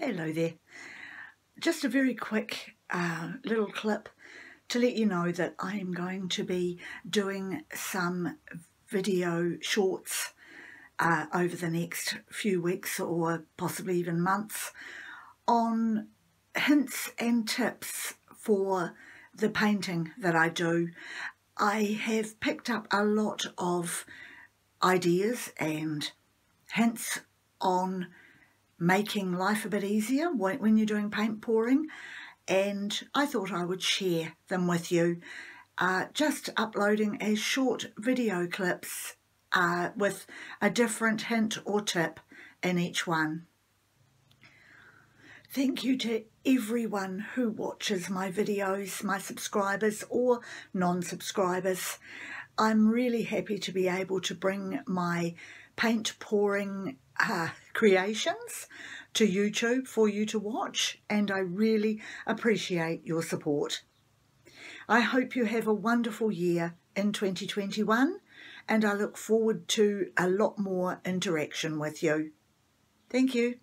Hello there. Just a very quick little clip to let you know that I am going to be doing some video shorts over the next few weeks or possibly even months on hints and tips for the painting that I do. I have picked up a lot of ideas and hints on making life a bit easier when you're doing paint pouring, and I thought I would share them with you, just uploading as short video clips with a different hint or tip in each one. Thank you to everyone who watches my videos, my subscribers or non-subscribers. I'm really happy to be able to bring my paint pouring creations to YouTube for you to watch, and I really appreciate your support. I hope you have a wonderful year in 2021, and I look forward to a lot more interaction with you. Thank you.